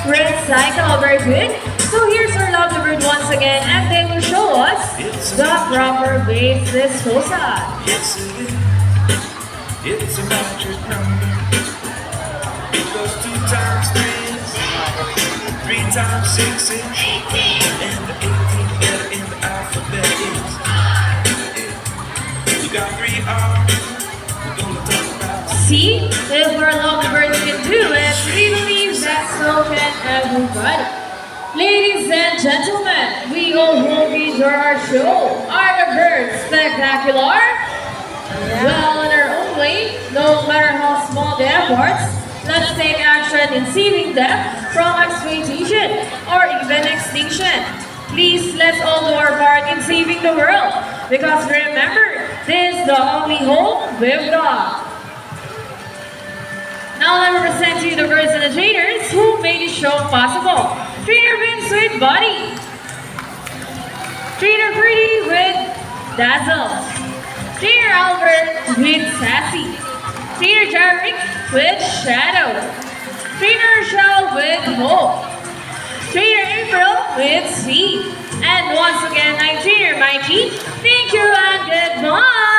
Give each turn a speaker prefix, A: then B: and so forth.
A: Recycle, very good. So here's our lovely bird once again, and they will show us the proper waste disposal.
B: It's a magic number. It goes 2 times 3 times 6 is 18. And the 18th letter in the alphabet is we got 3 R's. We're gonna talk about
A: See, if our lovely birds can do it, we believe that so can everybody. Ladies and gentlemen, we all hope you enjoy our show. Are the birds spectacular? Well, in our own way, no matter how small the efforts, let's take action in saving them from exploitation or even extinction. Please, let's all do our part in saving the world. Because remember, this is the only hope we've got. Now let me present to you the birds and the trainers who made this show possible. Trainer Vince with Buddy. Trainer Pretty with Dazzle. Trainer Albert with Sassy. Trainer Jarrick with Shadow. Trainer Rochelle with Hope. Trainer April with Sweet. And once again, I'm Trainer Mikey. Thank you and goodbye.